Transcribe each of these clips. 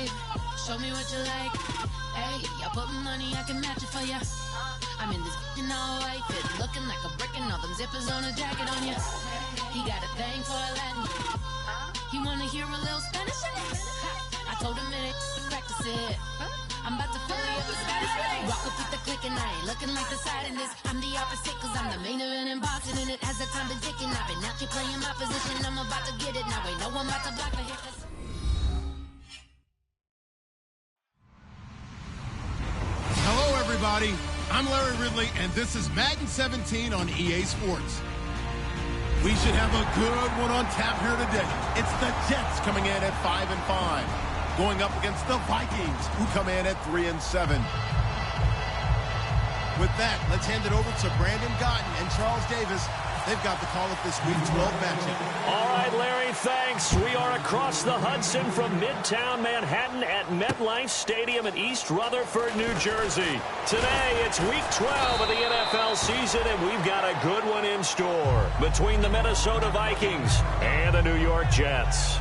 babe. Show me what you like. Hey, I put money, I can match it for ya. I'm in this in all white fit, looking like a brick and all them zippers on a jacket on ya. He got a thing for a Latin. He wanna hear a little Spanish in it. I told him it ain't to practice it. I'm about to fully up the status. Rock up with the click and I ain't looking like the side in this. I'm the opposite cause I'm the main event and boxing in it. As the time been ticking, I've been out here playing my position. I'm about to get it now. Ain't no one about to block the hit. Hello, everybody. I'm Larry Ridley, and this is Madden 17 on EA Sports. We should have a good one on tap here today. It's the Jets coming in at 5-5, going up against the Vikings, who come in at 3-7. With that, let's hand it over to Brandon Gotten and Charles Davis. They've got the call of this Week 12 matchup. All right, Larry, thanks. We are across the Hudson from Midtown Manhattan at MetLife Stadium in East Rutherford, New Jersey. Today, it's Week 12 of the NFL season, and we've got a good one in store between the Minnesota Vikings and the New York Jets.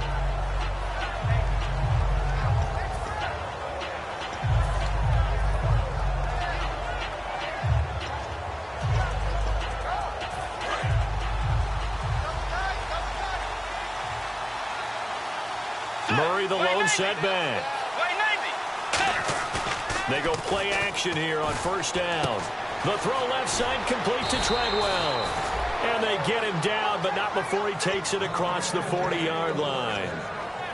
Murray, the lone setback. They go play action here on first down. The throw left side complete to Treadwell. And they get him down, but not before he takes it across the 40-yard line.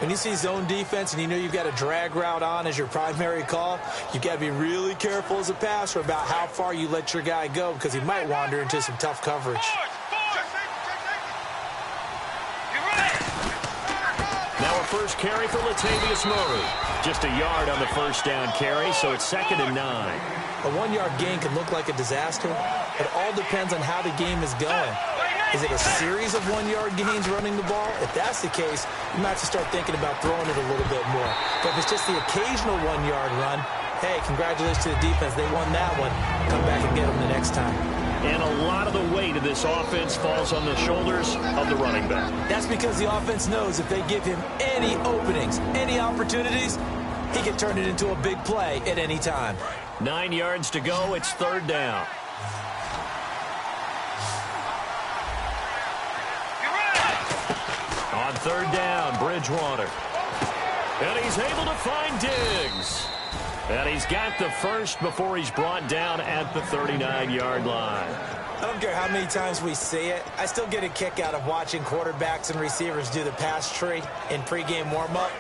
When you see zone defense and you know you've got a drag route on as your primary call, you've got to be really careful as a passer about how far you let your guy go because he might wander into some tough coverage. First carry for Latavius Murray. Just a yard on the first down carry, so it's 2nd and 9. A 1-yard gain can look like a disaster. It all depends on how the game is going. Is it a series of 1-yard gains running the ball? If that's the case, you might have to start thinking about throwing it a little bit more. But if it's just the occasional 1-yard run, hey, congratulations to the defense. They won that one. Come back and get them the next time. And a lot of the weight of this offense falls on the shoulders of the running back. That's because the offense knows if they give him any openings, any opportunities, he can turn it into a big play at any time. 9 yards to go. It's 3rd down. On 3rd down, Bridgewater. And he's able to find Diggs. And he's got the first before he's brought down at the 39-yard line. I don't care how many times we see it. I still get a kick out of watching quarterbacks and receivers do the pass tree in pregame warm-up.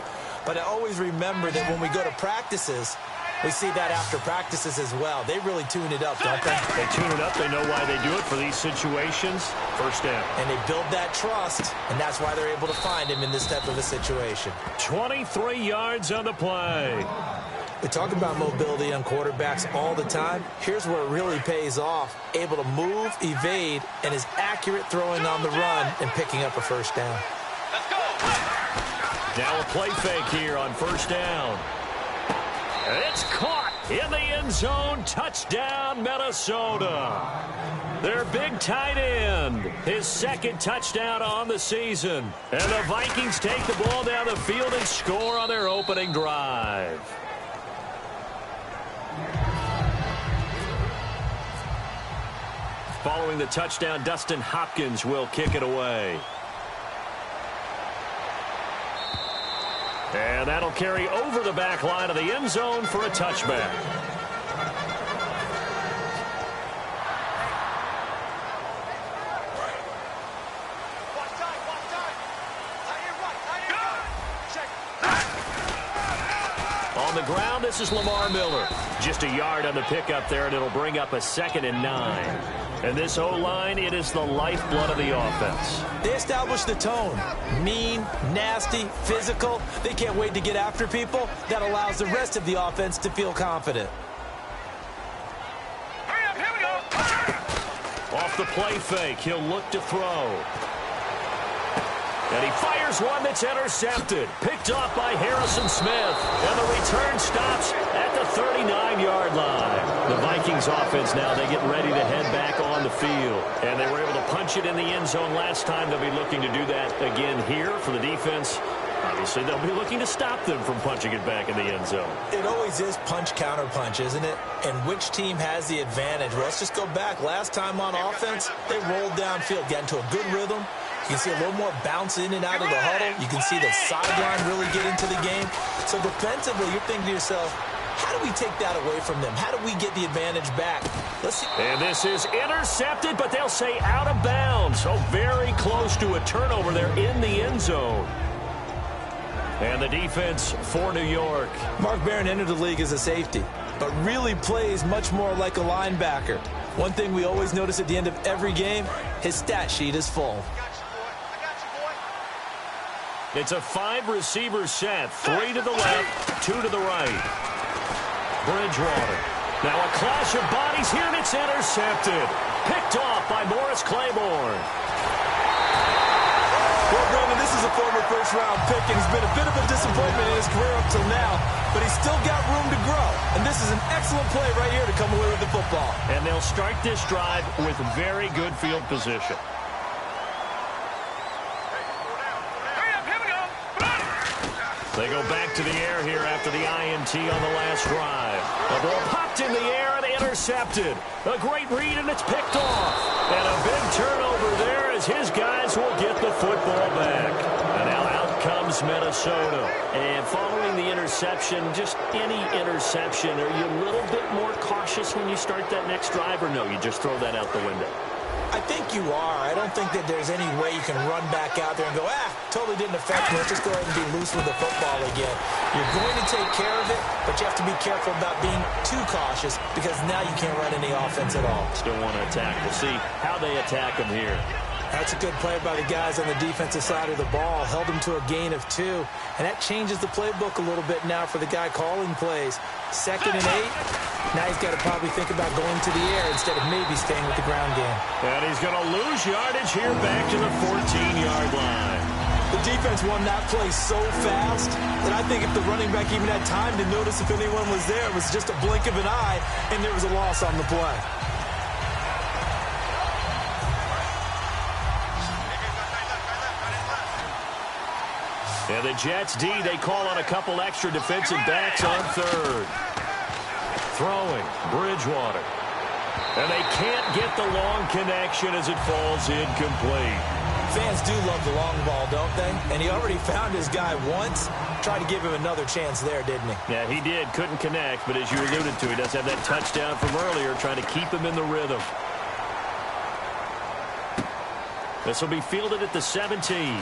But I always remember that when we go to practices, we see that after practices as well. They really tune it up, don't they? They tune it up. They know why they do it for these situations. First down. And they build that trust, and that's why they're able to find him in this type of a situation. 23 yards on the play. We talk about mobility on quarterbacks all the time. Here's where it really pays off. Able to move, evade, and is accurate throwing on the run and picking up a first down. Let's go. Now a play fake here on first down. It's caught in the end zone. Touchdown, Minnesota. Their big tight end, his 2nd touchdown on the season. And the Vikings take the ball down the field and score on their opening drive. Following the touchdown, Dustin Hopkins will kick it away. And that'll carry over the back line of the end zone for a touchback. On the ground, this is Lamar Miller. Just a yard on the pickup there, and it'll bring up a 2nd and 9. And this O-line, it is the lifeblood of the offense. They establish the tone. Mean, nasty, physical. They can't wait to get after people. That allows the rest of the offense to feel confident. Here we go. Off the play fake, he'll look to throw. And he fires one that's intercepted. Picked off by Harrison Smith. And the return stops at the 39-yard line. The Vikings offense now, they get ready to head back on the field. And they were able to punch it in the end zone last time. They'll be looking to do that again here for the defense. Obviously, they'll be looking to stop them from punching it back in the end zone. It always is punch-counter-punch, isn't it? And which team has the advantage? Well, let's just go back. Last time on offense, they rolled downfield, got into a good rhythm. You can see a little more bounce in and out of the huddle. You can see the sideline really get into the game. So defensively, you're thinking to yourself, how do we take that away from them? How do we get the advantage back? Let's see. And this is intercepted, but they'll say out of bounds. So very close to a turnover there in the end zone. And the defense for New York. Mark Barron entered the league as a safety, but really plays much more like a linebacker. One thing we always notice at the end of every game, his stat sheet is full. It's a 5-receiver set. 3 to the left, 2 to the right. Bridgewater. Now a clash of bodies here, and it's intercepted. Picked off by Morris Claiborne. Well, Brandon, this is a former first-round pick, and he's been a bit of a disappointment in his career up till now, but he's still got room to grow. And this is an excellent play right here to come away with the football. And they'll start this drive with very good field position. They go back to the air here after the INT on the last drive. The ball popped in the air and intercepted. A great read, and it's picked off. And a big turnover there as his guys will get the football back. And now out comes Minnesota. And following the interception, just any interception, are you a little bit more cautious when you start that next drive, or no, you just throw that out the window? I think you are. I don't think that there's any way you can run back out there and go, totally didn't affect me. Let's just go ahead and be loose with the football again. You're going to take care of it, but you have to be careful about being too cautious because now you can't run any offense at all. Still want to attack. We'll see how they attack him here. That's a good play by the guys on the defensive side of the ball. Held him to a gain of 2. And that changes the playbook a little bit now for the guy calling plays. 2nd and 8. Now he's got to probably think about going to the air instead of maybe staying with the ground game. And he's going to lose yardage here back to the 14-yard line. The defense won that play so fast that I think if the running back even had time to notice if anyone was there, it was just a blink of an eye, and there was a loss on the play. And the Jets D, they call on a couple extra defensive backs on 3rd. Throwing, Bridgewater. And they can't get the long connection as it falls incomplete. Fans do love the long ball, don't they? And he already found his guy once. Tried to give him another chance there, didn't he? Yeah, he did. Couldn't connect, but as you alluded to, he does have that touchdown from earlier, trying to keep him in the rhythm. This will be fielded at the 17.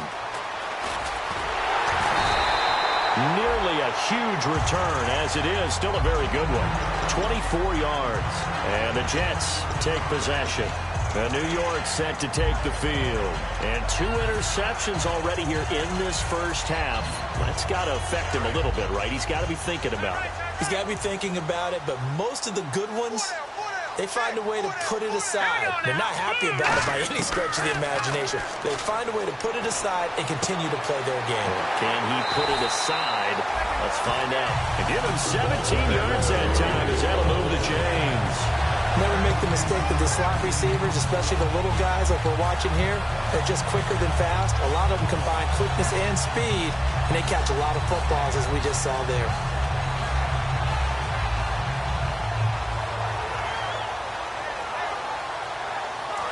Nearly a huge return, as it is. Still a very good one. 24 yards. And the Jets take possession. And New York set to take the field. And 2 interceptions already here in this first half. That's got to affect him a little bit, right? He's got to be thinking about it. He's got to be thinking about it, but most of the good ones, they find a way to put it aside. They're not happy about it by any stretch of the imagination. They find a way to put it aside and continue to play their game. Can he put it aside? Let's find out. And give him 17 yards that time as that'll move to James. Never make the mistake that the slot receivers, especially the little guys like we're watching here, they're just quicker than fast. A lot of them combine quickness and speed, and they catch a lot of footballs as we just saw there.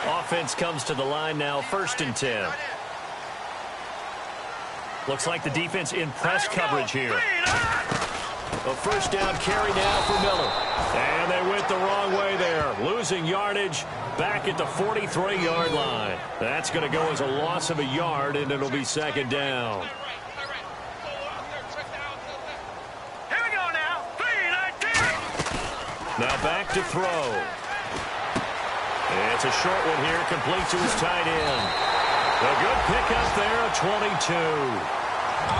Offense comes to the line now, 1st and 10. Looks like the defense in press coverage here. A 1st down carry now for Miller. And they went the wrong way there. Losing yardage back at the 43-yard line. That's going to go as a loss of a yard, and it'll be 2nd down. Here we go now. 3-19. Now back to throw. It's a short one here, complete to his tight end. A good pickup there, a 22.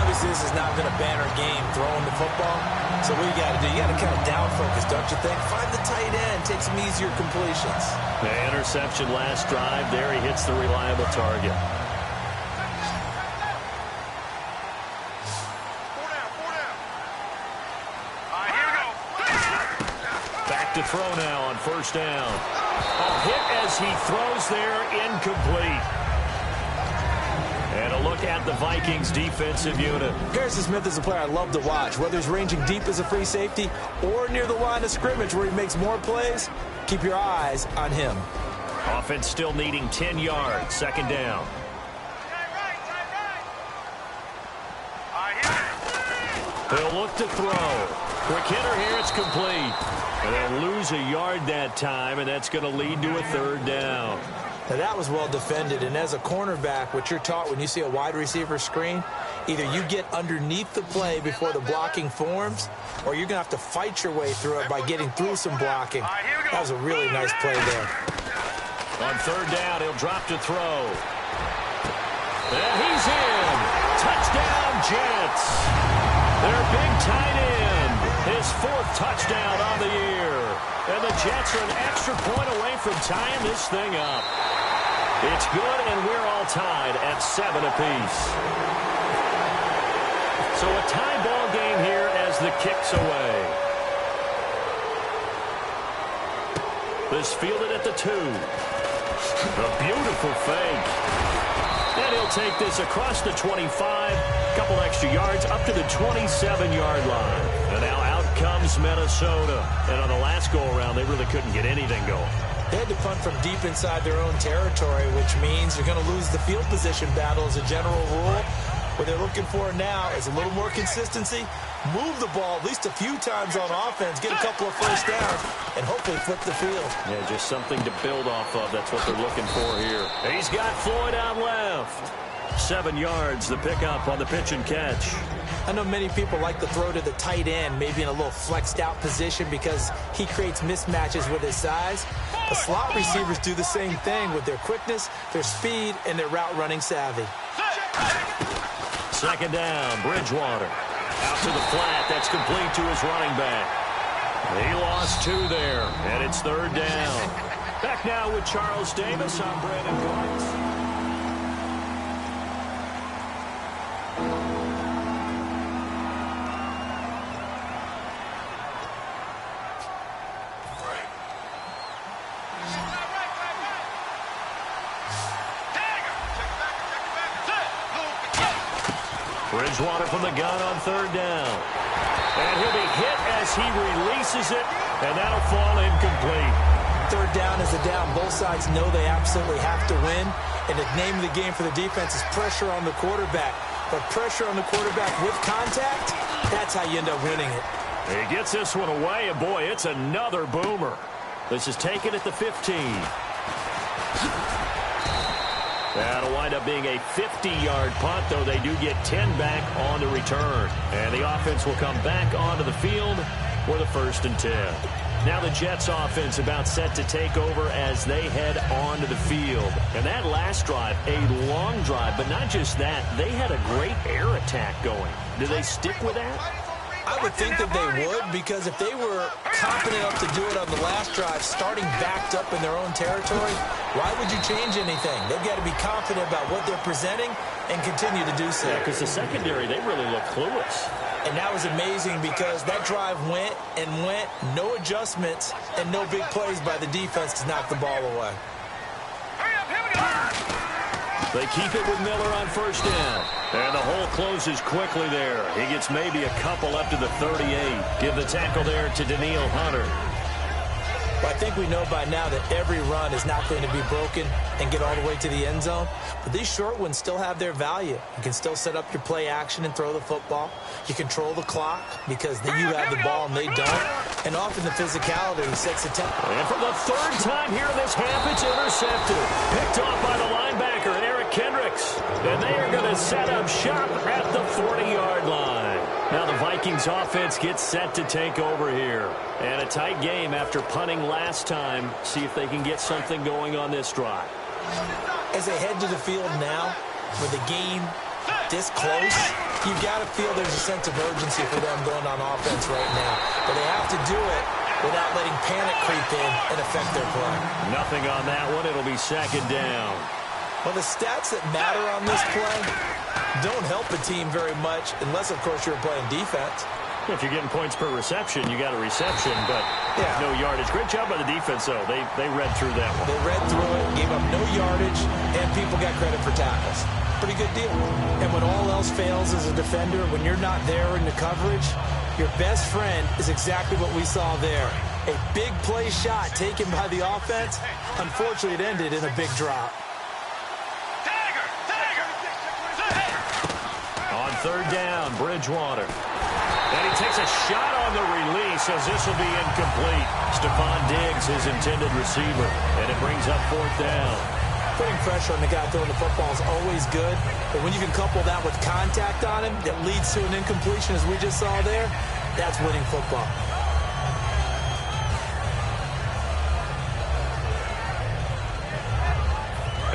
Obviously, this has not been a banner game throwing the football. So what you got to do, you got to kind of down focus, don't you think? Find the tight end, take some easier completions. The interception last drive there, he hits the reliable target. Back to throw now on 1st down. A hit as he throws there, incomplete. And a look look at the Vikings defensive unit. Harrison Smith is a player I love to watch. Whether he's ranging deep as a free safety or near the line of scrimmage where he makes more plays, keep your eyes on him. Offense still needing 10 yards. Second down. They'll look to throw. Quick hitter here. It's complete. And they'll lose a yard that time, and that's going to lead to a third down. Now, that was well defended, and as a cornerback, what you're taught when you see a wide receiver screen, either you get underneath the play before the blocking forms, or you're going to have to fight your way through it by getting through some blocking. That was a really nice play there. On third down, he'll drop to throw. And he's in. Touchdown, Jets. Their big tight end. His fourth touchdown on the year. And the Jets are an extra point away from tying this thing up. It's good, and we're all tied at 7 apiece. So a tie ball game here as the kick's away. This fielded at the 2. A beautiful fake. And he'll take this across the 25. Couple extra yards up to the 27-yard line. And now out comes Minnesota. And on the last go-around, they really couldn't get anything going. They had to punt from deep inside their own territory, which means you're going to lose the field position battle as a general rule. What they're looking for now is a little more consistency, move the ball at least a few times on offense, get a couple of first downs, and hopefully flip the field. Yeah, just something to build off of. That's what they're looking for here. He's got Floyd out left. 7 yards, the pickup on the pitch and catch. I know many people like to throw to the tight end, maybe in a little flexed out position because he creates mismatches with his size. The slot receivers do the same thing with their quickness, their speed, and their route running savvy. Second down, Bridgewater. Out to the flat, that's complete to his running back. He lost 2 there, and it's third down. Back now with Charles Davis on Brandon Gartz. Bridgewater from the gun on third down. And he'll be hit as he releases it, and that'll fall incomplete. Third down is a down. Both sides know they absolutely have to win, and the name of the game for the defense is pressure on the quarterback. But pressure on the quarterback with contact, that's how you end up winning it. He gets this one away, and boy, it's another boomer. This is taken at the 15. That'll wind up being a 50-yard punt, though they do get 10 back on the return. And the offense will come back onto the field for the 1st and 10. Now the Jets offense about set to take over as they head onto the field. And that last drive, a long drive, but not just that, they had a great air attack going. Do they stick with that? I would think that they would, because if they were confident enough to do it on the last drive, starting backed up in their own territory, why would you change anything? They've got to be confident about what they're presenting and continue to do so. Yeah, because the secondary, they really look clueless. And that was amazing because that drive went and went, no adjustments, and no big plays by the defense to knock the ball away. They keep it with Miller on first down. And the hole closes quickly there. He gets maybe a couple up to the 38. Give the tackle there to Daniil Hunter. Well, I think we know by now that every run is not going to be broken and get all the way to the end zone. But these short ones still have their value. You can still set up your play action and throw the football. You control the clock because you have the ball and they don't. And often the physicality sets the tempo. And for the 3rd time here in this half, it's intercepted. Picked off by the linebacker, Eric Kendricks. And they are going to set up shop at the 40-yard line. Now the Vikings offense gets set to take over here. And a tight game after punting last time. See if they can get something going on this drive. As they head to the field now, with the game this close, you've got to feel there's a sense of urgency for them going on offense right now. But they have to do it without letting panic creep in and affect their play. Nothing on that one. It'll be second down. Well, the stats that matter on this play don't help a team very much unless, of course, you're playing defense. If you're getting points per reception, you got a reception, but no yardage. Great job by the defense, though. They read through that one. They read through it, gave up no yardage, and people got credit for tackles. pretty good deal. And when all else fails as a defender, when you're not there in the coverage, your best friend is exactly what we saw there. A big play shot taken by the offense. Unfortunately, it ended in a big drop. On third down, Bridgewater. And he takes a shot on the release as this will be incomplete. Stephon Diggs, his intended receiver, and it brings up fourth down. Putting pressure on the guy throwing the football is always good, but when you can couple that with contact on him that leads to an incompletion, as we just saw there, that's winning football.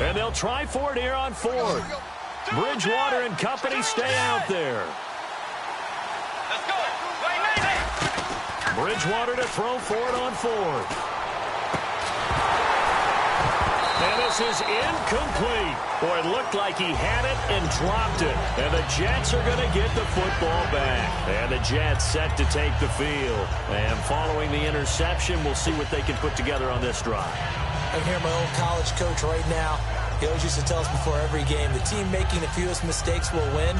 And they'll try for it here on fourth. Bridgewater and company stay out there. Let's go. Bridgewater to throw for it on fourth. And this is incomplete. Boy, it looked like he had it and dropped it. And the Jets are going to get the football back. And the Jets set to take the field. And following the interception, we'll see what they can put together on this drive. I can hear my old college coach right now. He always used to tell us before every game, the team making the fewest mistakes will win.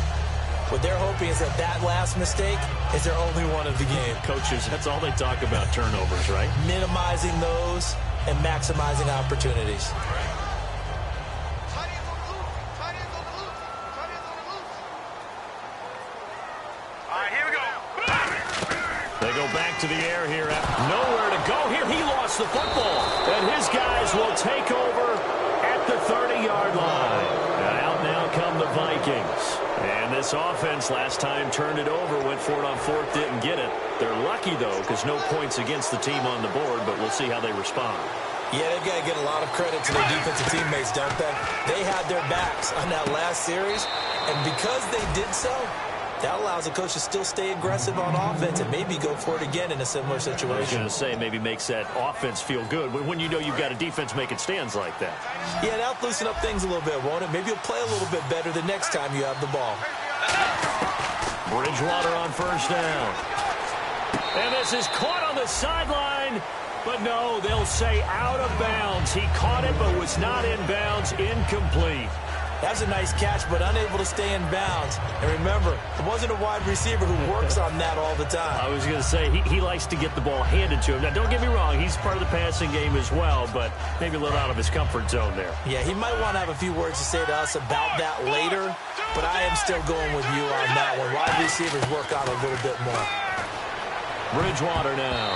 What they're hoping is that that last mistake is their only one of the game. Coaches, that's all they talk about, turnovers, right? Minimizing those and maximizing opportunities. All right, here we go. They go back to the air here. Nowhere to go here. He lost the football. And his guys will take over at the 30-yard line. And out now come the Vikings. And this offense last time turned it over, went for it on fourth, didn't get it. They're lucky, though, because no points against the team on the board, but we'll see how they respond. Yeah, they've got to get a lot of credit to their defensive teammates, don't they? They had their backs on that last series, and because they did so, that allows the coach to still stay aggressive on offense and maybe go for it again in a similar situation. I was going to say, maybe makes that offense feel good when you know you've got a defense making stands like that. Yeah, that'll loosen up things a little bit, won't it? Maybe you'll play a little bit better the next time you have the ball. Bridgewater on first down. And this is caught on the sideline. But no, they'll say out of bounds. He caught it but was not in bounds. Incomplete. That's a nice catch, but unable to stay in bounds. And remember, it wasn't a wide receiver who works on that all the time. I was going to say, he likes to get the ball handed to him. Now, don't get me wrong, he's part of the passing game as well, but maybe a little out of his comfort zone there. Yeah, he might want to have a few words to say to us about that later, but I am still going with you on that one. Wide receivers work on a little bit more. Bridgewater now.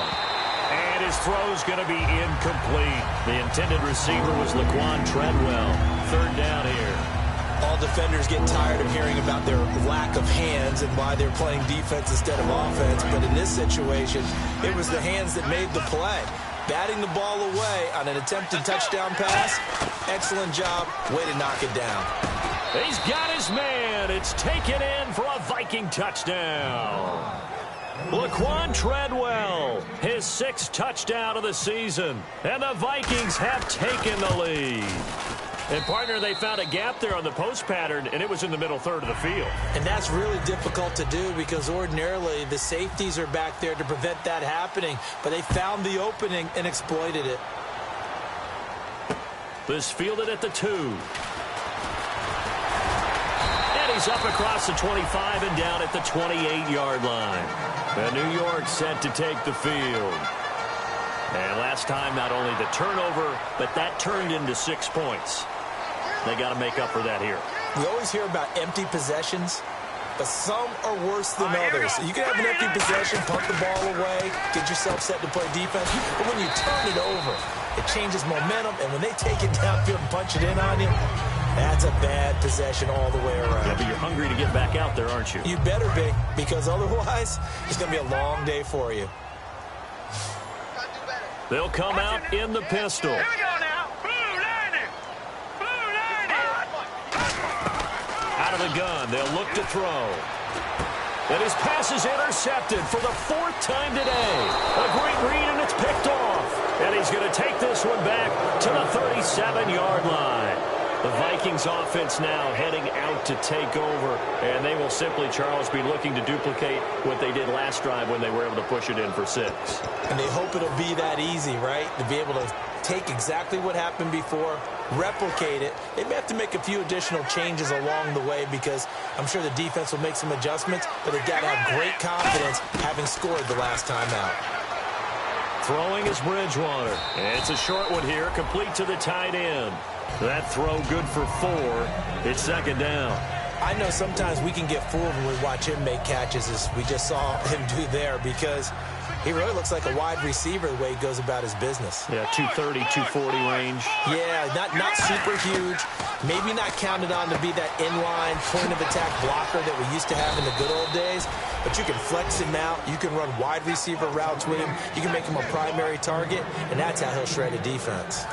And his throw's going to be incomplete. The intended receiver was Laquan Treadwell. Third down here. All defenders get tired of hearing about their lack of hands and why they're playing defense instead of offense. But in this situation, it was the hands that made the play. Batting the ball away on an attempted touchdown pass. Excellent job. Way to knock it down. He's got his man. It's taken in for a Viking touchdown. Laquan Treadwell, his 6th touchdown of the season. And the Vikings have taken the lead. And, partner, they found a gap there on the post pattern, and it was in the middle third of the field. And that's really difficult to do because ordinarily the safeties are back there to prevent that happening. But they found the opening and exploited it. This fielded at the 2. And he's up across the 25 and down at the 28-yard line. And New York set to take the field. And last time, not only the turnover, but that turned into 6 points. They got to make up for that here. We always hear about empty possessions, but some are worse than others. You can have an empty possession, punt the ball away, get yourself set to play defense, but when you turn it over, it changes momentum, and when they take it downfield and punch it in on you, that's a bad possession all the way around. Yeah, but you're hungry to get back out there, aren't you? You better be, because otherwise, it's going to be a long day for you. They'll come out in the pistol. Here we go now. Blue lining. Blue lining. Out of the gun, they'll look to throw. And his pass is intercepted for the 4th time today. A great read, and it's picked off. And he's going to take this one back to the 37-yard line. The Vikings offense now heading out to take over, and they will simply, Charles, be looking to duplicate what they did last drive when they were able to push it in for 6. And they hope it'll be that easy, right? To be able to take exactly what happened before, replicate it. They may have to make a few additional changes along the way because I'm sure the defense will make some adjustments, but they've got to have great confidence having scored the last time out. Throwing is Bridgewater. And it's a short one here, complete to the tight end. That throw good for 4. It's second down. I know sometimes we can get fooled when we watch him make catches, as we just saw him do there, because he really looks like a wide receiver the way he goes about his business. Yeah, 230, 240 range. Yeah, not super huge. Maybe not counted on to be that inline point-of-attack blocker that we used to have in the good old days, but you can flex him out. You can run wide receiver routes with him. You can make him a primary target, and that's how he'll shred a defense.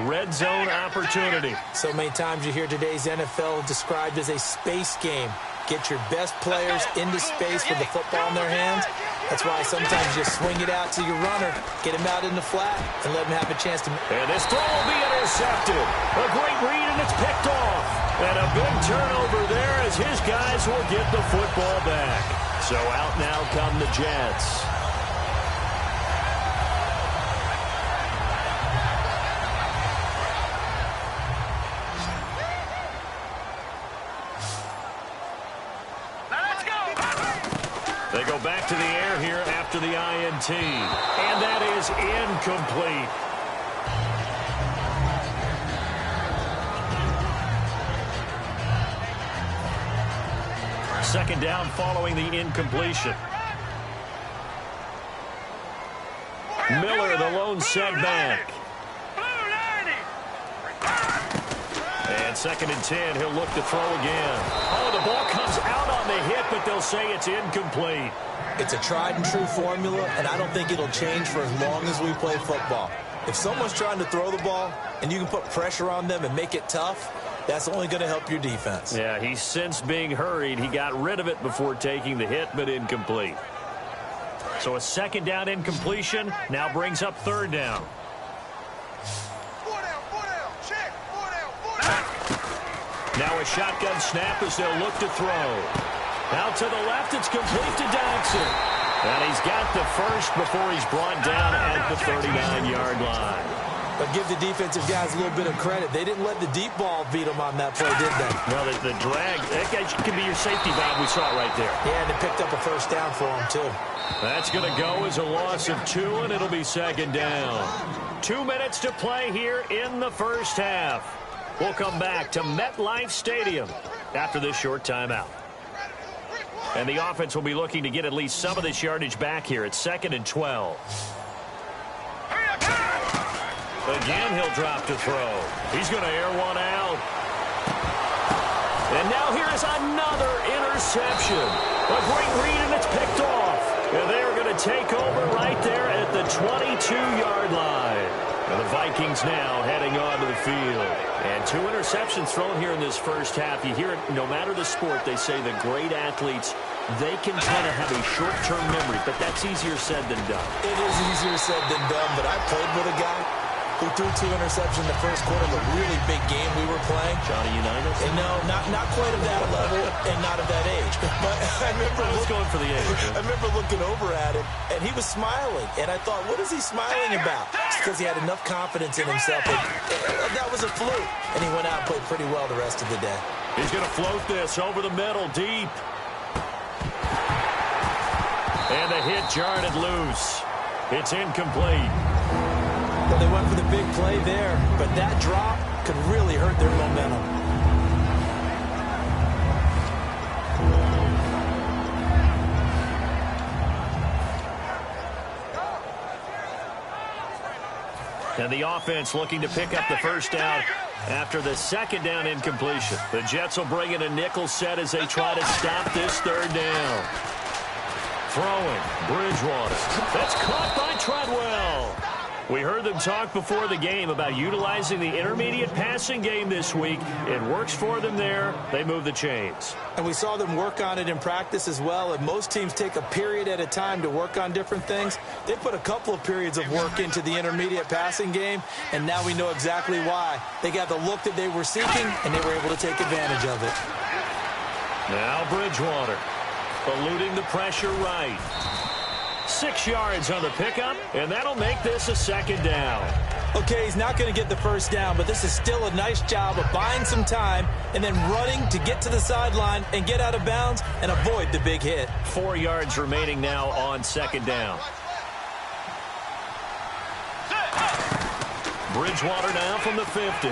Red zone opportunity. So many times you hear today's NFL described as a space game. Get your best players into space with the football in their hands. That's why sometimes you swing it out to your runner, get him out in the flat, and let him have a chance to... And this throw will be intercepted. A great read, and it's picked off. And a big turnover there as his guys will get the football back. So out now come the Jets. They go back to the air here after the INT. And that is incomplete. Second down following the incompletion. Miller, the lone setback. And second and 10, he'll look to throw again. Oh, the ball comes out on the hit, but they'll say it's incomplete. It's a tried-and-true formula, and I don't think it'll change for as long as we play football. If someone's trying to throw the ball and you can put pressure on them and make it tough, that's only going to help your defense. Yeah, he's since being hurried. He got rid of it before taking the hit, but incomplete. So a second down incompletion now brings up third down. Now a shotgun snap as they'll look to throw. Out to the left, it's complete to Dodson. And he's got the first before he's brought down at the 39-yard line. But give the defensive guys a little bit of credit. They didn't let the deep ball beat them on that play, did they? No, the drag, that guy can be your safety valve. We saw it right there. Yeah, and they picked up a first down for him, too. That's going to go as a loss of 2, and it'll be second down. 2 minutes to play here in the first half. We'll come back to MetLife Stadium after this short timeout. And the offense will be looking to get at least some of this yardage back here at 2nd and 12. Again, he'll drop to throw. He's going to air one out. And now here is another interception. A great read, and it's picked off. And they are going to take over right there at the 22-yard line. And the Vikings now heading onto the field. And 2 interceptions thrown here in this first half. You hear it, no matter the sport, they say the great athletes, they can kind of have a short-term memory, but that's easier said than done. It is easier said than done, but I played with a guy who threw 2 interceptions in the first quarter of a really big game we were playing. Johnny Unitas? And no, not quite of that level and not of that age. But I remember going for the age. I remember looking over at him, and he was smiling. And I thought, what is he smiling about? It's because he had enough confidence in himself. And that was a fluke. And he went out and played pretty well the rest of the day. He's going to float this over the middle, deep. And the hit jarred it loose. It's incomplete. Well, they went for the big play there, but that drop could really hurt their momentum. And the offense looking to pick up the first down after the second down incompletion. The Jets will bring in a nickel set as they try to stop this third down. Throwing, Bridgewater. That's caught by Treadwell. We heard them talk before the game about utilizing the intermediate passing game this week. It works for them there. They move the chains. And we saw them work on it in practice as well. And most teams take a period at a time to work on different things. They put a couple of periods of work into the intermediate passing game, and now we know exactly why. They got the look that they were seeking, and they were able to take advantage of it. Now Bridgewater eluding the pressure right. 6 yards on the pickup, and that'll make this a second down. Okay, he's not going to get the first down, but this is still a nice job of buying some time and then running to get to the sideline and get out of bounds and avoid the big hit. 4 yards remaining now on second down. Bridgewater now from the 50.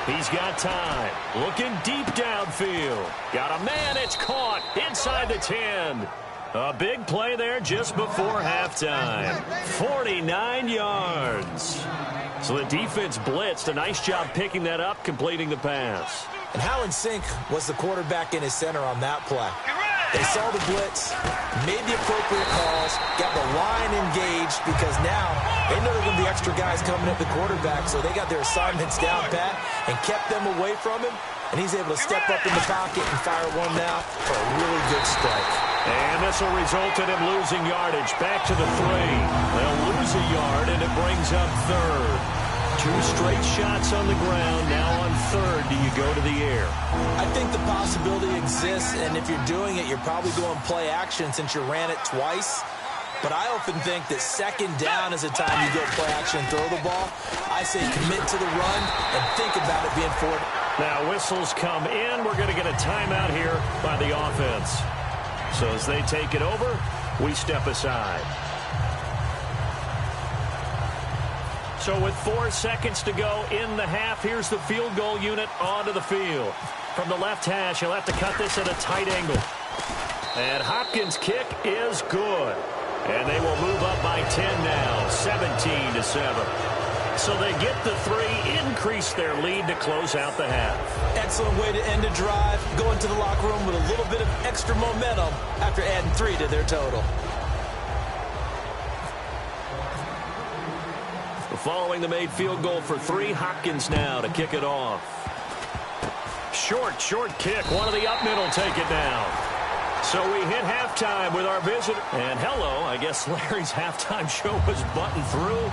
He's got time. Looking deep downfield. Got a man. It's caught inside the 10. A big play there just before halftime. 49 yards. So the defense blitzed. A nice job picking that up, completing the pass. And how in sync was the quarterback in his center on that play? They saw the blitz, made the appropriate calls, got the line engaged because now they know there are going to be extra guys coming at the quarterback, so they got their assignments down pat and kept them away from him, and he's able to step up in the pocket and fire one now for a really good strike. And this will result in him losing yardage. Back to the 3. They'll lose a yard, and it brings up third. 2 straight shots on the ground. Now on third, do you go to the air? I think the possibility exists, and if you're doing it, you're probably going play action since you ran it twice. But I often think that second down is a time you go play action and throw the ball. I say commit to the run and think about it being forward. Now whistles come in. We're going to get a timeout here by the offense. So as they take it over, we step aside. So with 4 seconds to go in the half, here's the field goal unit onto the field. From the left hash, he'll have to cut this at a tight angle. And Hopkins' kick is good. And they will move up by 10 now, 17-7. So they get the 3, increase their lead to close out the half. Excellent way to end a drive, go into the locker room with a little bit of extra momentum after adding 3 to their total. Following the made field goal for 3, Hopkins now to kick it off. Short kick. One of the up middle take it down. So we hit halftime with our visitor. And hello, I guess Larry's halftime show was buttoned through.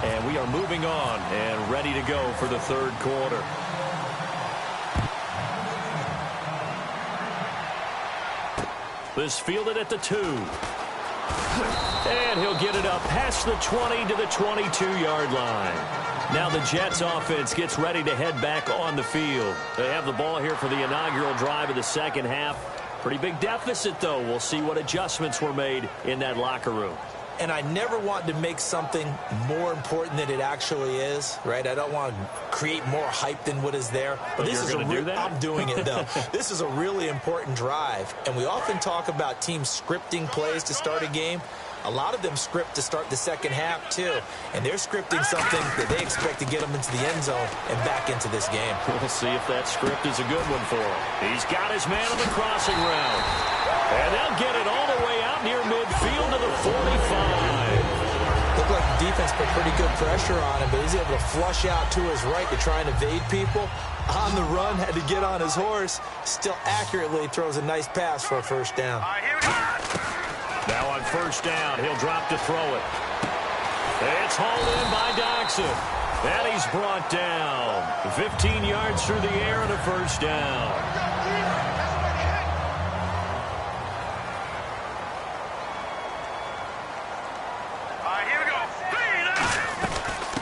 And we are moving on and ready to go for the third quarter. This fielded at the 2. And he'll get it up past the 20 to the 22-yard line. Now the Jets offense gets ready to head back on the field. They have the ball here for the inaugural drive of the second half. Pretty big deficit, though. We'll see what adjustments were made in that locker room. And I never want to make something more important than it actually is, right? I don't want to create more hype than what is there. But this is do that? I'm doing it, though. This is a really important drive. And we often talk about teams scripting plays to start a game. A lot of them script to start the second half, too. And they're scripting something that they expect to get them into the end zone and back into this game. We'll see if that script is a good one for him. He's got his man on the crossing route. And they'll get it all the way out near midfield to the 45. Looked like the defense put pretty good pressure on him, but he's able to flush out to his right to try and evade people. On the run, had to get on his horse. Still accurately throws a nice pass for a first down. Now on first down, he'll drop to throw it. It's hauled in by Doxson. And he's brought down. 15 yards through the air and a first down.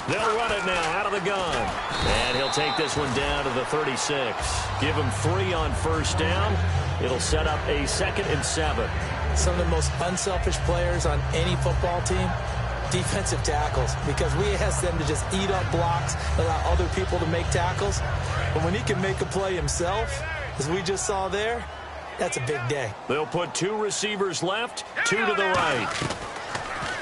They'll run it now out of the gun. And he'll take this one down to the 36. Give him 3 on first down. It'll set up a 2nd and 7. Some of the most unselfish players on any football team, defensive tackles, because we ask them to just eat up blocks, allow other people to make tackles. But when he can make a play himself, as we just saw there, that's a big day. They'll put 2 receivers left, 2 to the right.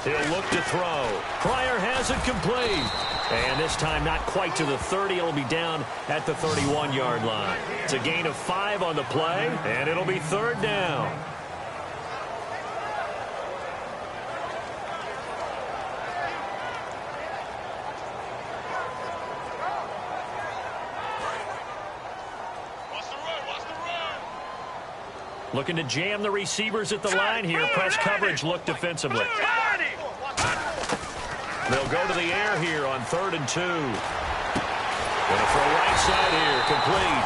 He'll look to throw. Pryor has it complete. And this time not quite to the 30. It'll be down at the 31-yard line. It's a gain of 5 on the play, and it'll be third down. Looking to jam the receivers at the line here. Press coverage look defensively. They'll go to the air here on 3rd and 2. Going to throw right side here, complete.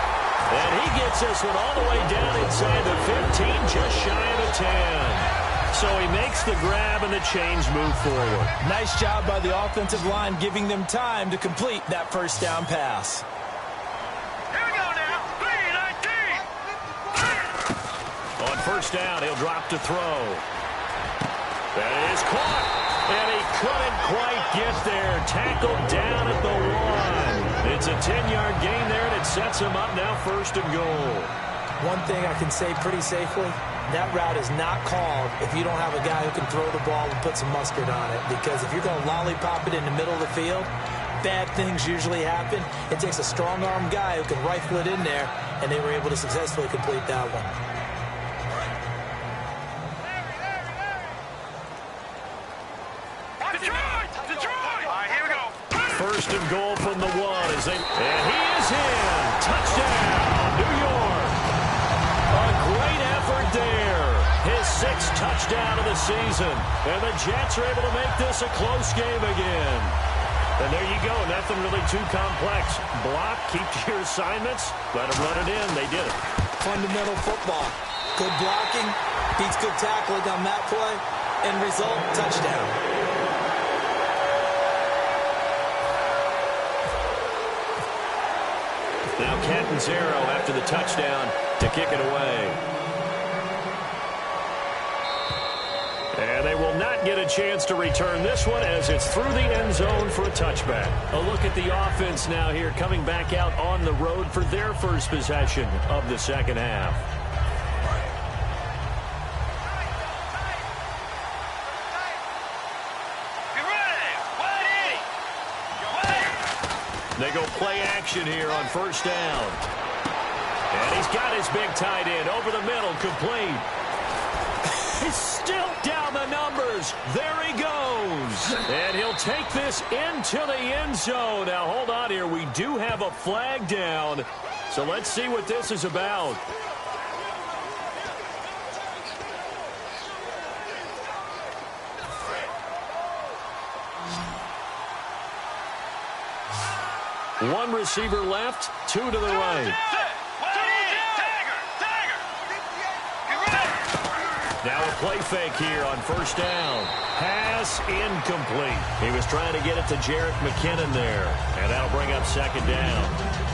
And he gets this one all the way down inside the 15, just shy of the 10. So So he makes the grab and the chains move forward. Nice job by the offensive line giving them time to complete that first down pass. Here we go now. 3-19. On first down, he'll drop to throw. That is caught. And he couldn't quite get there. Tackled down at the 1. It's a 10-yard gain there, and it sets him up now 1st and goal. One thing I can say pretty safely, that route is not called if you don't have a guy who can throw the ball and put some mustard on it. Because if you're going to lollipop it in the middle of the field, bad things usually happen. It takes a strong-arm guy who can rifle it in there, and they were able to successfully complete that one. Detroit! All right, here we go. 1st and goal from the 1 as they, and he is in. Touchdown, New York. A great effort there. His 6th touchdown of the season. And the Jets are able to make this a close game again. And there you go. Nothing really too complex. Block, keep to your assignments, let them run it in. They did it. Fundamental football. Good blocking, beats good tackling on that play. End result, touchdown. Now Catanzaro after the touchdown to kick it away. And they will not get a chance to return this one as it's through the end zone for a touchback. A look at the offense now here coming back out on the road for their first possession of the second half. They go play action here on first down. And he's got his big tight end over the middle, complete. He's still down the numbers. There he goes. And he'll take this into the end zone. Now, hold on here. We do have a flag down. So let's see what this is about. One receiver left, 2 to the right. Now a play fake here on first down. Pass incomplete. He was trying to get it to Jerick McKinnon there. And that'll bring up second down.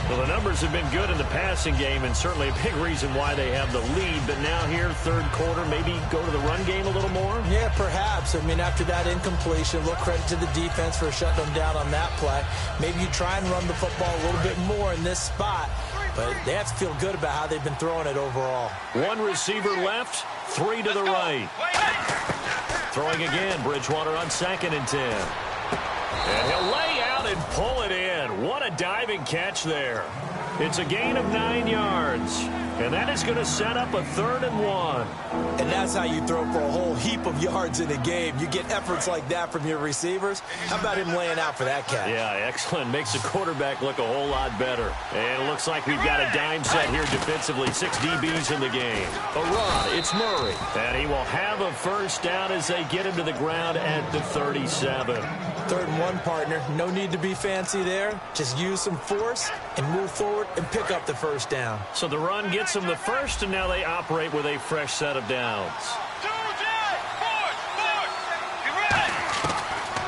Well, the numbers have been good in the passing game and certainly a big reason why they have the lead. But now here, 3rd quarter, maybe go to the run game a little more? Yeah, perhaps. I mean, after that incompletion, a little credit to the defense for shutting them down on that play. Maybe you try and run the football a little bit more in this spot. But they have to feel good about how they've been throwing it overall. One receiver left, 3 to the right. Throwing again, Bridgewater on 2nd and 10. And he'll lay out and pull it in. What a diving catch there. It's a gain of 9 yards. And that is going to set up a 3rd and 1. And that's how you throw for a whole heap of yards in a game. You get efforts like that from your receivers. How about him laying out for that catch? Yeah, excellent. Makes the quarterback look a whole lot better. And it looks like we've got a dime set here defensively. 6 DBs in the game. A run, it's Murray. And he will have a first down as they get him to the ground at the 37. 3rd and 1, partner. No need to be fancy there. Just use some force and move forward and pick up the first down. So the run gets them the first, and now they operate with a fresh set of downs.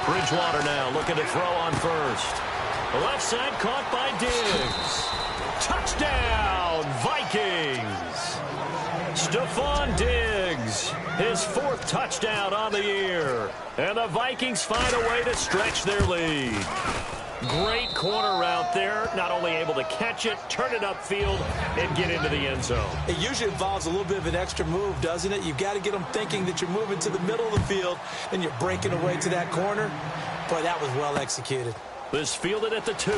Bridgewater now looking to throw on first. The left side caught by Diggs. Touchdown, Vikings. Stephon Diggs, his 4th touchdown on the year. And the Vikings find a way to stretch their lead. Great corner route there. Not only able to catch it, turn it upfield, and get into the end zone. It usually involves a little bit of an extra move, doesn't it? You've got to get them thinking that you're moving to the middle of the field, and you're breaking away to that corner. Boy, that was well executed. This fielded at the 2.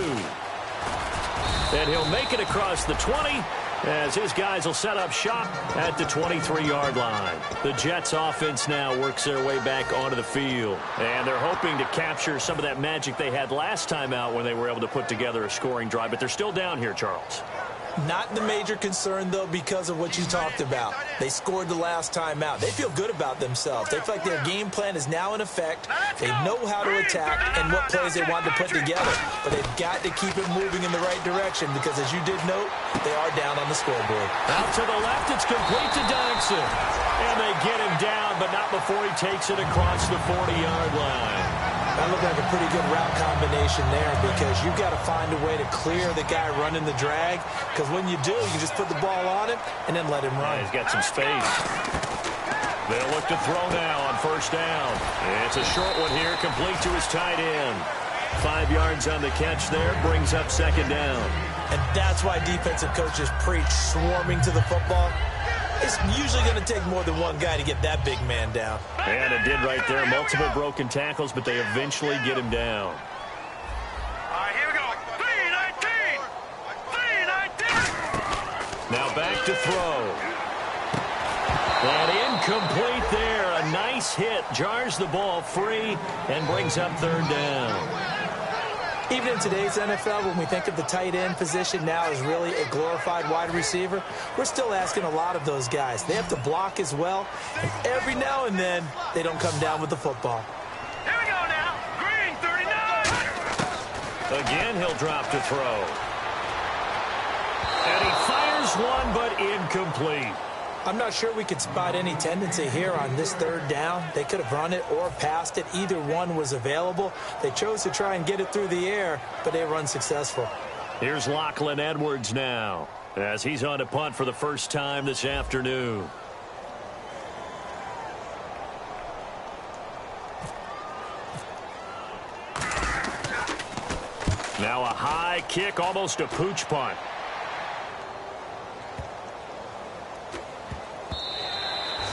And he'll make it across the 20. As his guys will set up shop at the 23-yard line. The Jets offense now works their way back onto the field. And they're hoping to capture some of that magic they had last time out when they were able to put together a scoring drive. But they're still down here, Charles. Not the major concern, though, because of what you talked about. They scored the last time out. They feel good about themselves. They feel like their game plan is now in effect. They know how to attack and what plays they want to put together. But they've got to keep it moving in the right direction because, as you did note, they are down on the scoreboard. Out to the left, it's complete to Dodson. And they get him down, but not before he takes it across the 40-yard line. That looked like a pretty good route combination there because you've got to find a way to clear the guy running the drag, because when you do, you just put the ball on him and then let him run. Yeah, he's got some space. They'll look to throw now on first down. It's a short one here, complete to his tight end. 5 yards on the catch there, brings up second down. And that's why defensive coaches preach swarming to the football. It's usually going to take more than one guy to get that big man down. And it did right there. Multiple broken tackles, but they eventually get him down. All right, here we go. 3-19. 3-19. Now back to throw. And incomplete there. A nice hit. Jars the ball free and brings up third down. Even in today's NFL, when we think of the tight end position now as really a glorified wide receiver, we're still asking a lot of those guys. They have to block as well, and every now and then, they don't come down with the football. Here we go now. Green, 39. Again, he'll drop to throw. And he fires one, but incomplete. I'm not sure we could spot any tendency here on this third down. They could have run it or passed it. Either one was available. They chose to try and get it through the air, but they were unsuccessful. Here's Lachlan Edwards now, as he's on to punt for the first time this afternoon. Now a high kick, almost a pooch punt.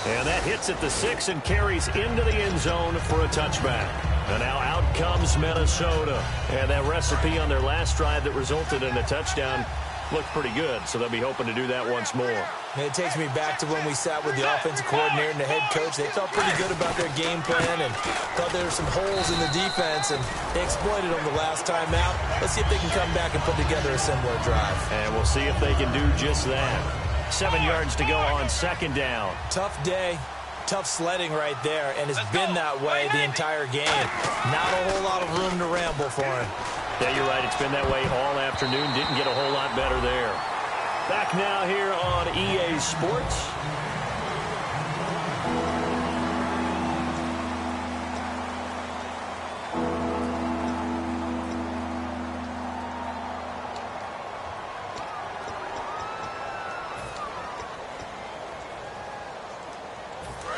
And that hits at the 6 and carries into the end zone for a touchback. And now out comes Minnesota. And that recipe on their last drive that resulted in a touchdown looked pretty good, so they'll be hoping to do that once more. And it takes me back to when we sat with the offensive coordinator and the head coach. They felt pretty good about their game plan and thought there were some holes in the defense, and they exploited them the last time out. Let's see if they can come back and put together a similar drive. And we'll see if they can do just that. 7 yards to go on second down. Tough day, tough sledding right there, and it's been that way the entire game. Not a whole lot of room to ramble for him. Yeah, you're right. It's been that way all afternoon. Didn't get a whole lot better there. Back now here on EA Sports.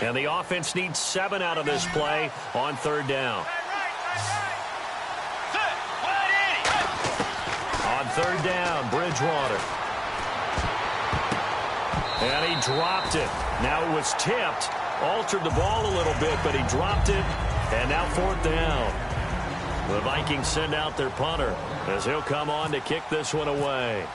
And the offense needs 7 out of this play on third down. On third down, Bridgewater. And he dropped it. Now it was tipped. Altered the ball a little bit, but he dropped it. And now fourth down. The Vikings send out their punter as he'll come on to kick this one away.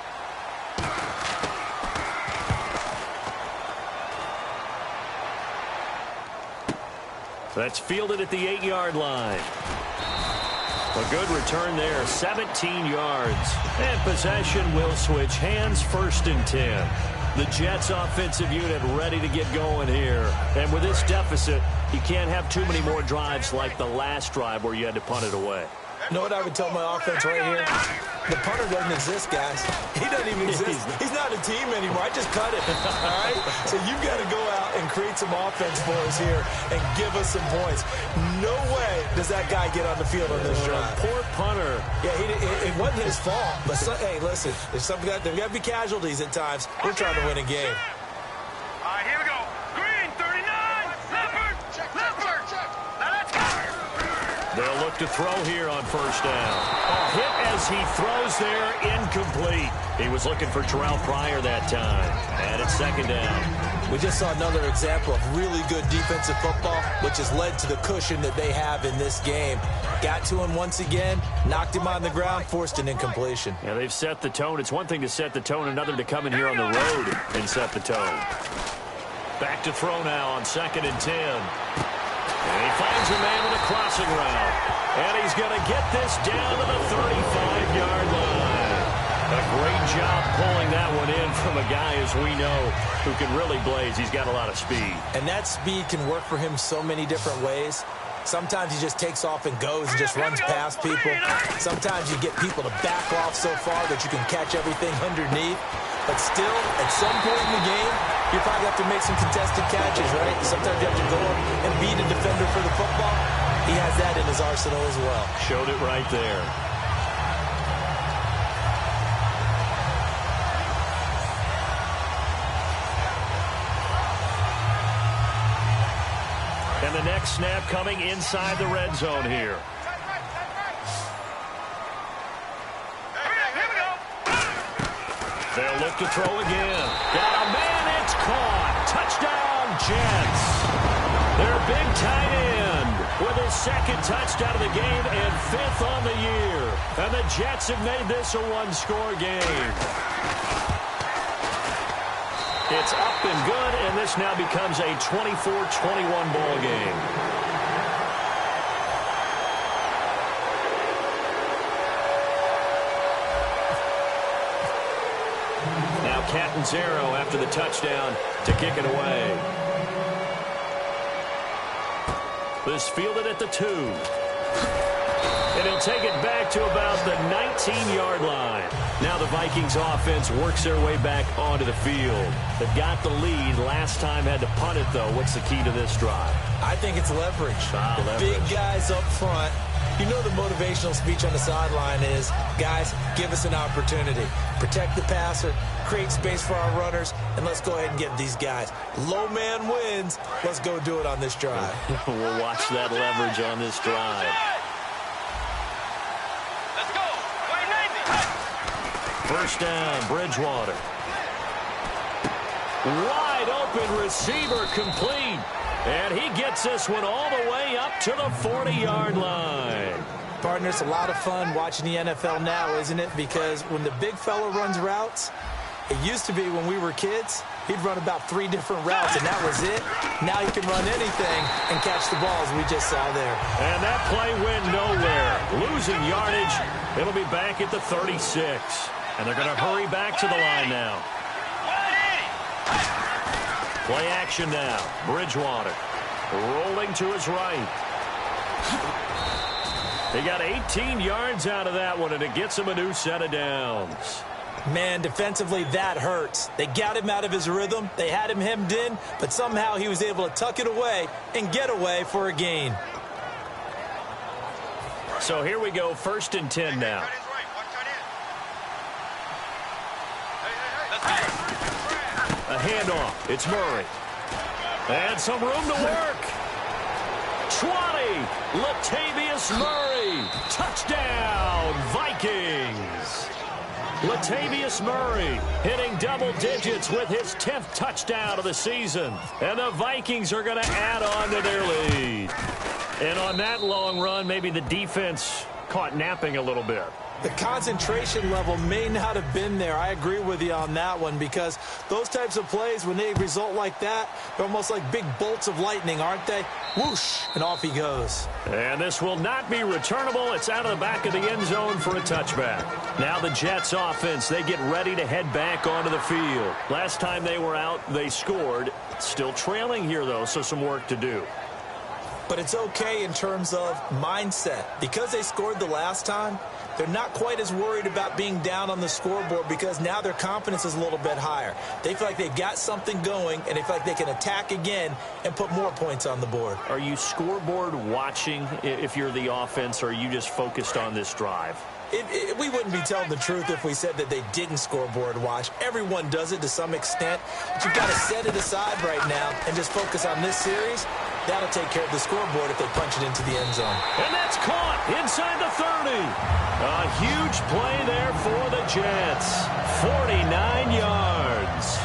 That's fielded at the 8-yard line. A good return there, 17 yards. And possession will switch hands, 1st and 10. The Jets offensive unit ready to get going here. And with this deficit, you can't have too many more drives like the last drive where you had to punt it away. You know what I would tell my offense right here? The punter doesn't exist, guys. He doesn't even exist. He's not a team anymore. I just cut him. All right? So you've got to go out and create some offense for us here and give us some points. No way does that guy get on the field on this drive. Poor punter. Yeah, it wasn't his fault. But, hey, listen, there's got to be casualties at times. We're trying to win a game. All right, here we go. Green, 39. Leopard. Leopard. Now let's go. They'll look to throw here on first down. A hit as he throws there, incomplete. He was looking for Terrell Pryor that time. And it's second down. We just saw another example of really good defensive football, which has led to the cushion that they have in this game. Got to him once again, knocked him on the ground, forced an incompletion. Yeah, they've set the tone. It's one thing to set the tone, another to come in here on the road and set the tone. Back to throw now on 2nd and 10. And he finds a man with a crossing route. And he's going to get this down to the 35-yard line. A great job pulling that one in from a guy, as we know, who can really blaze. He's got a lot of speed. And that speed can work for him so many different ways. Sometimes he just takes off and goes and just runs past people. Sometimes you get people to back off so far that you can catch everything underneath. But still, at some point in the game, you probably have to make some contested catches, right? Sometimes you have to go up and beat a defender for the football. He has that in his arsenal as well. Showed it right there. And the next snap coming inside the red zone here. They'll look to throw again. Got a man, it's caught. Touchdown, Jets. Their big tight end with his second touchdown of the game and 5th on the year. And the Jets have made this a one-score game. It's up and good, and this now becomes a 24-21 ball game. Now Catanzaro after the touchdown to kick it away. This fielded at the 2. And he'll take it back to about the 19-yard line. Now the Vikings offense works their way back onto the field. They've got the lead. Last time had to punt it, though. What's the key to this drive? I think it's leverage. Big guys up front. You know the motivational speech on the sideline is, guys, give us an opportunity. Protect the passer, create space for our runners, and let's go ahead and get these guys. Low man wins. Let's go do it on this drive. We'll watch that leverage on this drive. Let's go. First down, Bridgewater. Wide open receiver complete. And he gets this one all the way up to the 40-yard line. Partner, it's a lot of fun watching the NFL now, isn't it? Because when the big fella runs routes, it used to be when we were kids, he'd run about 3 different routes, and that was it. Now he can run anything and catch the balls we just saw there. And that play went nowhere. Losing yardage. It'll be back at the 36. And they're going to hurry back to the line now. Play action now. Bridgewater rolling to his right. He got 18 yards out of that one, and it gets him a new set of downs. Man, defensively, that hurts. They got him out of his rhythm. They had him hemmed in, but somehow he was able to tuck it away and get away for a gain. So here we go, 1st and 10 now. A handoff. It's Murray. And some room to work. 20. Latavius Murray. Touchdown, Vikings. Latavius Murray hitting double digits with his 10th touchdown of the season. And the Vikings are going to add on to their lead. And on that long run, maybe the defense caught napping a little bit. The concentration level may not have been there. I agree with you on that one, because those types of plays, when they result like that, they're almost like big bolts of lightning, aren't they? Whoosh, and off he goes. And this will not be returnable. It's out of the back of the end zone for a touchback. Now the Jets offense, they get ready to head back onto the field. Last time they were out, they scored. Still trailing here, though, so some work to do. But it's okay in terms of mindset. Because they scored the last time, they're not quite as worried about being down on the scoreboard, because now their confidence is a little bit higher. They feel like they've got something going, and they feel like they can attack again and put more points on the board. Are you scoreboard watching if you're the offense, or are you just focused on this drive? We wouldn't be telling the truth if we said that they didn't scoreboard watch. Everyone does it to some extent. But you've got to set it aside right now and just focus on this series. That'll take care of the scoreboard if they punch it into the end zone. And that's caught inside the 30. A huge play there for the Jets. 49 yards.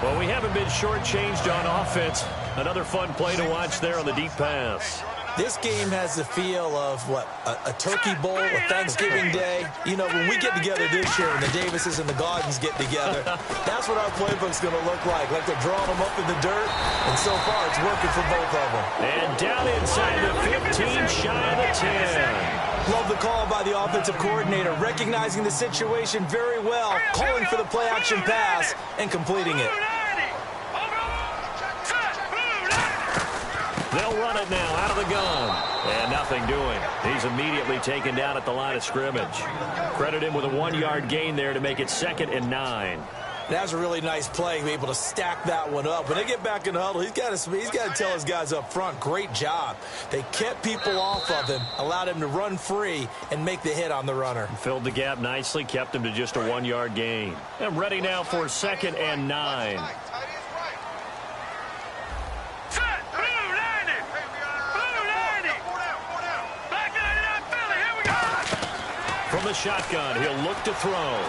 Well, we haven't been shortchanged on offense. Another fun play to watch there on the deep pass. This game has the feel of, what, a turkey bowl, a Thanksgiving Day. You know, when we get together this year and the Davises and the Gaudens get together, that's what our playbook's going to look like they're drawing them up in the dirt, and so far it's working for both of them. And down inside the 15, shy of the 10. Love the call by the offensive coordinator, recognizing the situation very well, calling for the play-action pass, and completing it. They'll run it now out of the gun. And nothing doing. He's immediately taken down at the line of scrimmage. Credit him with a 1-yard gain there to make it 2nd and 9. That was a really nice play, be able to stack that one up. When they get back in the huddle, he's got to tell his guys up front, great job. They kept people off of him, allowed him to run free and make the hit on the runner. Filled the gap nicely, kept him to just a 1-yard gain. And ready now for 2nd and 9. From the shotgun, he'll look to throw.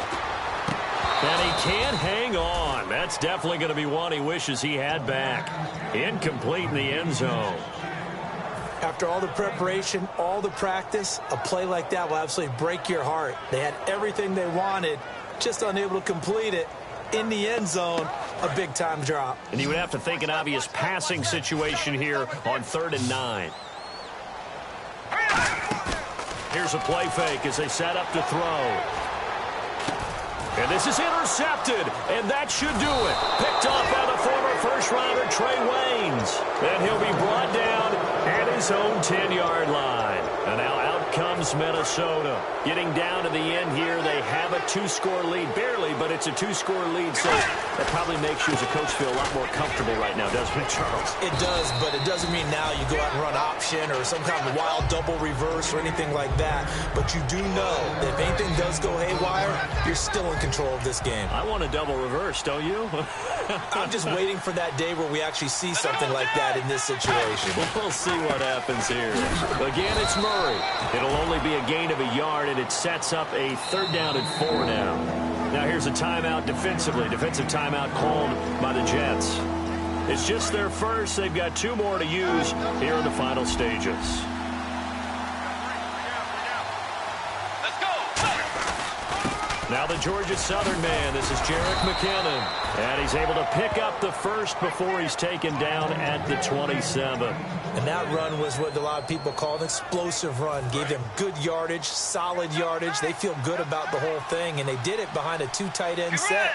And he can't hang on. That's definitely going to be one he wishes he had back. Incomplete in the end zone. After all the preparation, all the practice, a play like that will absolutely break your heart. They had everything they wanted, just unable to complete it. In the end zone, a big-time drop. And you would have to think an obvious passing situation here on 3rd and 9. Here's a play fake as they set up to throw. And this is intercepted, and that should do it. Picked off by the former first-rounder Trey Waynes. And he'll be brought down at his own 10-yard line. And now out comes Minnesota. Getting down to the end here, they have a 2-score lead. Barely, but it's a 2-score lead, so that probably makes you as a coach feel a lot more comfortable right now, doesn't it, Charles? It does, but it doesn't mean now you go out and run option or some kind of wild double reverse or anything like that. But you do know that if anything does go haywire, you're still in control of this game. I want a double reverse, don't you? I'm just waiting for that day where we actually see something like that in this situation. We'll see what happens here. Again, it's Murray. It'll only be a gain of a yard, and it sets up a 3rd down and 4 now. Now here's a timeout defensively. Defensive timeout called by the Jets. It's just their first. They've got 2 more to use here in the final stages. Now the Georgia Southern man, this is Jerick McKinnon. And he's able to pick up the first before he's taken down at the 27. And that run was what a lot of people call an explosive run. Gave them good yardage, solid yardage. They feel good about the whole thing, and they did it behind a 2 tight end set.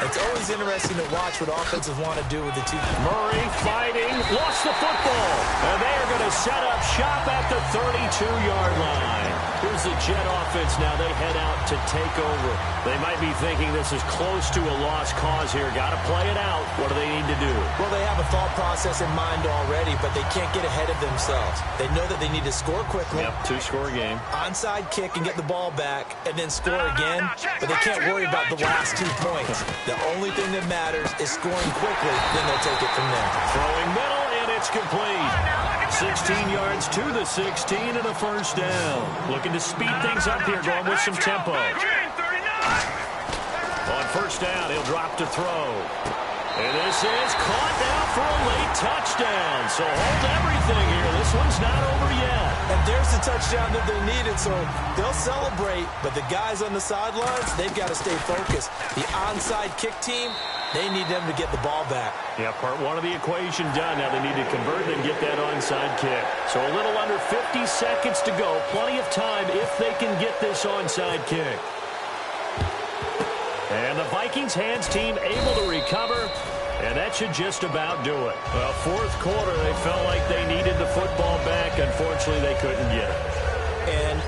It's always interesting to watch what offenses want to do with the 2. Murray fighting, lost the football. And they are going to set up shop at the 32-yard line. Here's the Jet offense now. They head out to take over. They might be thinking this is close to a lost cause here. Got to play it out. What do they need to do? Well, they have a thought process in mind already, but they can't get ahead of themselves. They know that they need to score quickly. Yep, 2-score game. Onside kick and get the ball back and then score again, but they can't worry about the last 2 points. The only thing that matters is scoring quickly, then they'll take it from there. Throwing middle, and it's complete. 16 yards to the 16 and a 1st down. Looking to speed things up here, going with some tempo. On 1st down, he'll drop to throw. And this is caught now for a late touchdown. So hold everything here. This one's not over yet. And there's the touchdown that they needed, so they'll celebrate. But the guys on the sidelines, they've got to stay focused. The onside kick team, they need them to get the ball back. Yeah, part 1 of the equation done. Now they need to convert and get that onside kick. So a little under 50 seconds to go. Plenty of time if they can get this onside kick. And the Vikings hands team able to recover, and that should just about do it. Well, 4th quarter, they felt like they needed the football back. Unfortunately, they couldn't get it. And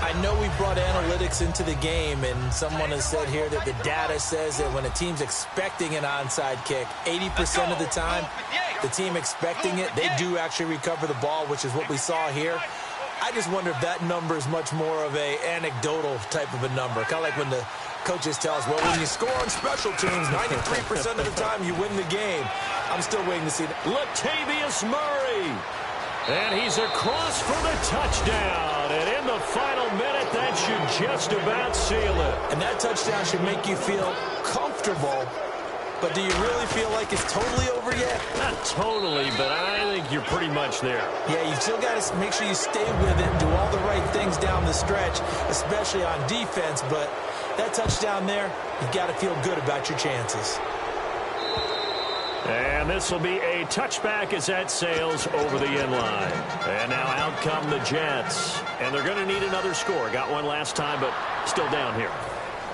I know we brought analytics into the game, and someone has said here that the data says that when a team's expecting an onside kick, 80% of the time, the team expecting it, they do actually recover the ball, which is what we saw here. I just wonder if that number is much more of a anecdotal type of a number. Kind of like when the coaches tell us, well, when you score on special teams, 93% of the time you win the game. I'm still waiting to see that. Latavius Murray. And he's across for the touchdown. And in the final minute, that should just about seal it. And that touchdown should make you feel comfortable. But do you really feel like it's totally over yet? Not totally, but I think you're pretty much there. Yeah, you still got to make sure you stay with it and do all the right things down the stretch, especially on defense. But that touchdown there, you've got to feel good about your chances. And this will be a touchback as that sails over the end line. And now out come the Jets. And they're going to need another score. Got one last time, but still down here.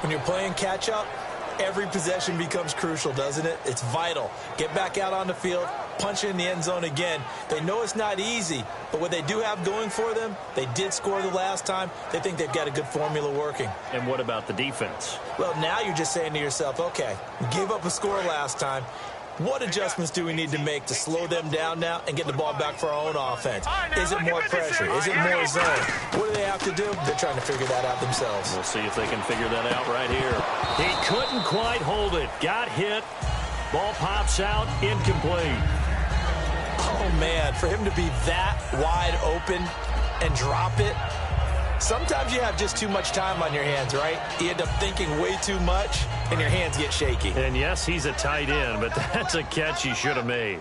When you're playing catch-up, every possession becomes crucial, doesn't it? It's vital. Get back out on the field, punching in the end zone again. They know it's not easy, but what they do have going for them, they did score the last time. They think they've got a good formula working. And what about the defense? Well, now you're just saying to yourself, okay, we gave up a score last time. What adjustments do we need to make to slow them down now and get the ball back for our own offense? Is it more pressure? Is it more zone? What do they have to do? They're trying to figure that out themselves. We'll see if they can figure that out right here. He couldn't quite hold it. Got hit. Ball pops out. Incomplete. Oh, man, for him to be that wide open and drop it, sometimes you have just too much time on your hands, right? You end up thinking way too much, and your hands get shaky. And yes, he's a tight end, but that's a catch he should have made.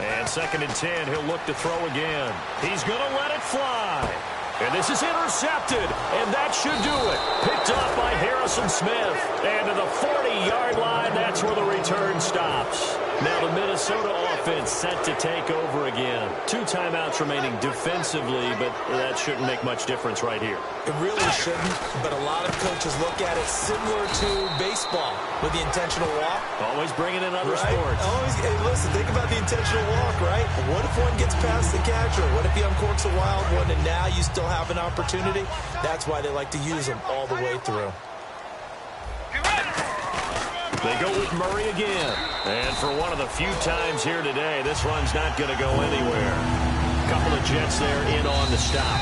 And 2nd and 10, he'll look to throw again. He's going to let it fly. And this is intercepted, and that should do it. Picked up by Harrison Smith. And to the 40-yard line, that's where the return stops. Now the Minnesota offense set to take over again. 2 timeouts remaining defensively, but that shouldn't make much difference right here. It really shouldn't, but a lot of coaches look at it similar to baseball with the intentional walk. Always bringing in other right? sports. Always, hey, listen, think about the intentional walk, right? What if one gets past the catcher? What if he uncorks a wild one and now you still have an opportunity? That's why they like to use them all the way through. They go with Murray again. And for one of the few times here today, this run's not going to go anywhere. A couple of Jets there in on the stop.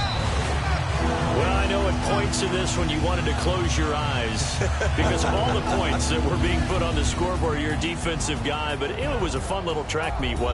Well, I know at points in this when you wanted to close your eyes because of all the points that were being put on the scoreboard. You're a defensive guy, but it was a fun little track meet, wasn't it?